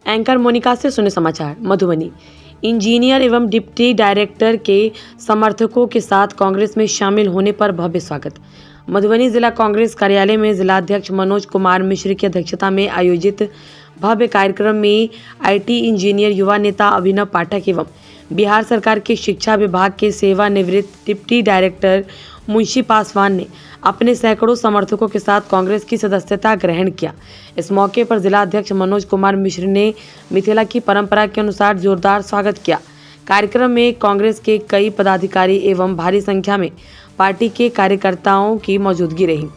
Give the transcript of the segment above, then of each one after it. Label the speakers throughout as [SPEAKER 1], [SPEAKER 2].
[SPEAKER 1] Anchor Monika से सुने समाचार। मधुबनी इंजीनियर एवं डिप्टी डायरेक्टर के समर्थकों के साथ कांग्रेस में शामिल होने पर भव्य स्वागत। मधुबनी जिला कांग्रेस कार्यालय में जिलाध्यक्ष मनोज कुमार मिश्र की अध्यक्षता में आयोजित भव्य कार्यक्रम में आईटी इंजीनियर युवा नेता अभिनव पाठक एवं बिहार सरकार के शिक्षा विभाग के सेवानिवृत्त डिप्टी डायरेक्टर मुंशी पासवान ने अपने सैकड़ों समर्थकों के साथ कांग्रेस की सदस्यता ग्रहण किया। इस मौके पर जिला अध्यक्ष मनोज कुमार मिश्र ने मिथिला की परंपरा के अनुसार जोरदार स्वागत किया। कार्यक्रम में कांग्रेस के कई पदाधिकारी एवं भारी संख्या में पार्टी के कार्यकर्ताओं की मौजूदगी रही।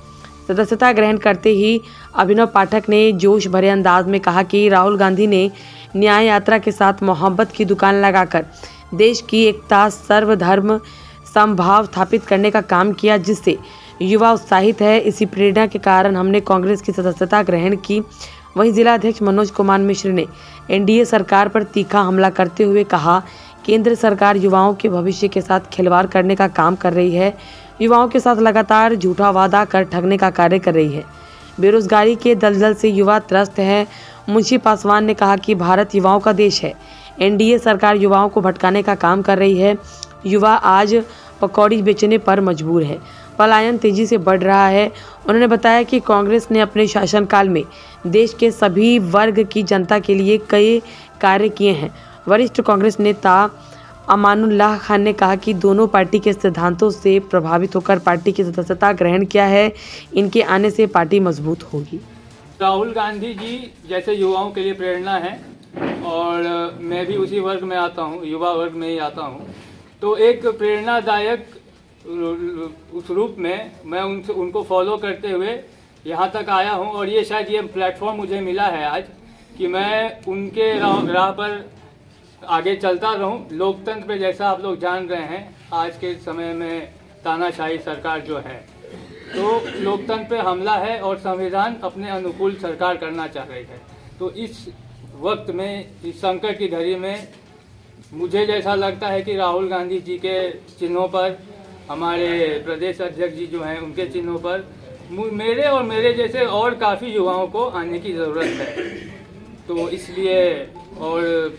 [SPEAKER 1] सदस्यता ग्रहण करते ही अभिनव पाठक ने जोश भरे अंदाज में कहा कि राहुल गांधी ने न्याय यात्रा के साथ मोहब्बत की दुकान लगाकर देश की एकता, सर्वधर्म समभाव स्थापित करने का काम किया, जिससे युवा उत्साहित है। इसी प्रेरणा के कारण हमने कांग्रेस की सदस्यता ग्रहण की। वहीं जिला अध्यक्ष मनोज कुमार मिश्र ने एनडीए सरकार पर तीखा हमला करते हुए कहा, केंद्र सरकार युवाओं के भविष्य के साथ खिलवाड़ करने का काम कर रही है। युवाओं के साथ लगातार झूठा वादा कर ठगने का कार्य कर रही है। बेरोजगारी के दलदल से युवा त्रस्त है। मुंशी पासवान ने कहा कि भारत युवाओं का देश है। एनडीए सरकार युवाओं को भटकाने का काम कर रही है। युवा आज पकौड़ी बेचने पर मजबूर है। पलायन तेजी से बढ़ रहा है। उन्होंने बताया कि कांग्रेस ने अपने शासनकाल में देश के सभी वर्ग की जनता के लिए कई कार्य किए हैं। वरिष्ठ कांग्रेस नेता अमानुल्लाह खान ने कहा कि दोनों पार्टी के सिद्धांतों से प्रभावित होकर पार्टी की सदस्यता ग्रहण किया है। इनके आने से पार्टी मजबूत होगी।
[SPEAKER 2] राहुल गांधी जी जैसे युवाओं के लिए प्रेरणा है और मैं भी उसी वर्ग में आता हूँ, युवा वर्ग में ही आता हूँ। तो एक प्रेरणादायक उस रूप में मैं उनको फॉलो करते हुए यहाँ तक आया हूँ और ये शायद ये प्लेटफॉर्म मुझे मिला है आज कि मैं उनके राह पर आगे चलता रहूं। लोकतंत्र पे जैसा आप लोग जान रहे हैं, आज के समय में तानाशाही सरकार जो है, तो लोकतंत्र पे हमला है और संविधान अपने अनुकूल सरकार करना चाह रही है। तो इस वक्त में, इस संकट की घड़ी में मुझे जैसा लगता है कि राहुल गांधी जी के चिन्हों पर, हमारे प्रदेश अध्यक्ष जी जो हैं उनके चिन्हों पर मेरे और मेरे जैसे और काफ़ी युवाओं को आने की ज़रूरत है। तो इसलिए और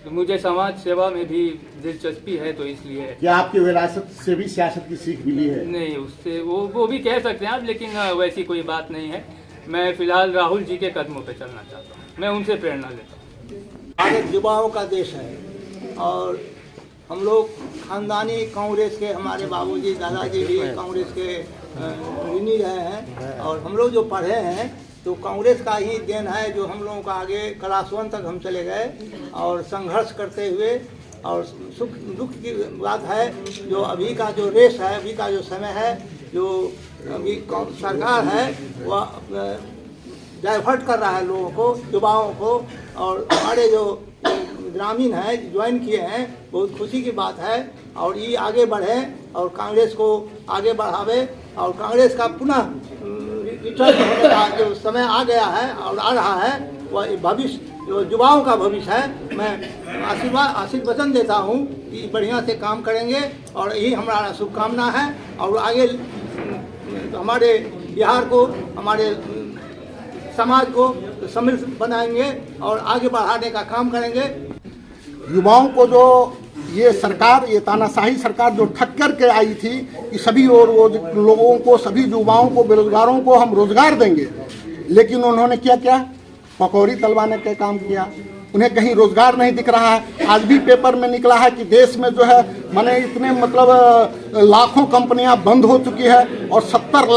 [SPEAKER 2] मुझे समाज सेवा में भी दिलचस्पी है, तो इसलिए।
[SPEAKER 3] क्या आपकी विरासत से भी सियासत की सीख मिली है?
[SPEAKER 2] नहीं, उससे वो भी कह सकते हैं आप, लेकिन वैसी कोई बात नहीं है। मैं फिलहाल राहुल जी के कदमों पे चलना चाहता हूँ, मैं उनसे प्रेरणा लेता हूँ।
[SPEAKER 4] भारत युवाओं का देश है और हम लोग खानदानी कांग्रेस के, हमारे बाबूजी दादाजी भी कांग्रेस के ऋणी रहे हैं और हम लोग जो पढ़े हैं तो कांग्रेस का ही देन है जो हम लोगों का आगे क्लास 1 तक हम चले गए और संघर्ष करते हुए। और सुख दुख की बात है जो अभी का जो रेस है, अभी का जो समय है, जो अभी सरकार है वह डाइवर्ट कर रहा है लोगों को, युवाओं को। और हमारे जो ग्रामीण हैं ज्वाइन किए हैं, बहुत खुशी की बात है। और ये आगे बढ़े और कांग्रेस को आगे बढ़ावे और कांग्रेस का पुनः रिटर्न होने का जो समय आ गया है और आ रहा है, वह भविष्य जो युवाओं का भविष्य है। मैं आशीर्वचन देता हूँ कि बढ़िया से काम करेंगे और यही हमारा शुभकामना है। और आगे हमारे बिहार को, हमारे समाज को समृद्ध बनाएंगे और आगे बढ़ाने का काम करेंगे।
[SPEAKER 3] युवाओं को जो ये सरकार, ये तानाशाही सरकार जो ठग कर के आई थी कि सभी और लोगों को, सभी युवाओं को, बेरोजगारों को हम रोजगार देंगे, लेकिन उन्होंने क्या पकौड़ी तलवाने का काम किया। उन्हें कहीं रोजगार नहीं दिख रहा है। आज भी पेपर में निकला है कि देश में जो है माने इतने मतलब लाखों कंपनियां बंद हो चुकी है और 70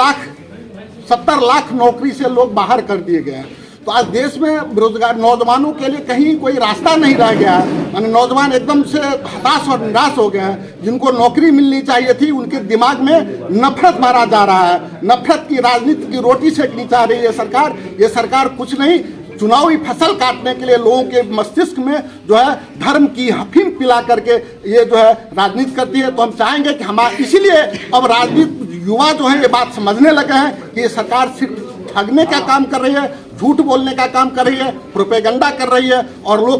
[SPEAKER 3] लाख नौकरी से लोग बाहर कर दिए गए हैं। तो आज देश में बेरोजगार नौजवानों के लिए कहीं कोई रास्ता नहीं रह गया है। यानी नौजवान एकदम से हताश और निराश हो गए हैं। जिनको नौकरी मिलनी चाहिए थी, उनके दिमाग में नफरत मारा जा रहा है। नफरत की राजनीति की रोटी सेकनी चाह रही है सरकार। ये सरकार कुछ नहीं, चुनावी फसल काटने के लिए लोगों के मस्तिष्क में जो है धर्म की अफीम पिला करके ये जो है राजनीति करती है। तो हम चाहेंगे कि हमारे, इसीलिए अब राजनीति युवा जो है ये बात समझने लगे हैं कि ये सरकार सिर्फ ठगने का काम कर रही है, झूठ बोलने का काम कर रही है, प्रोपेगेंडा कर रही है और लोग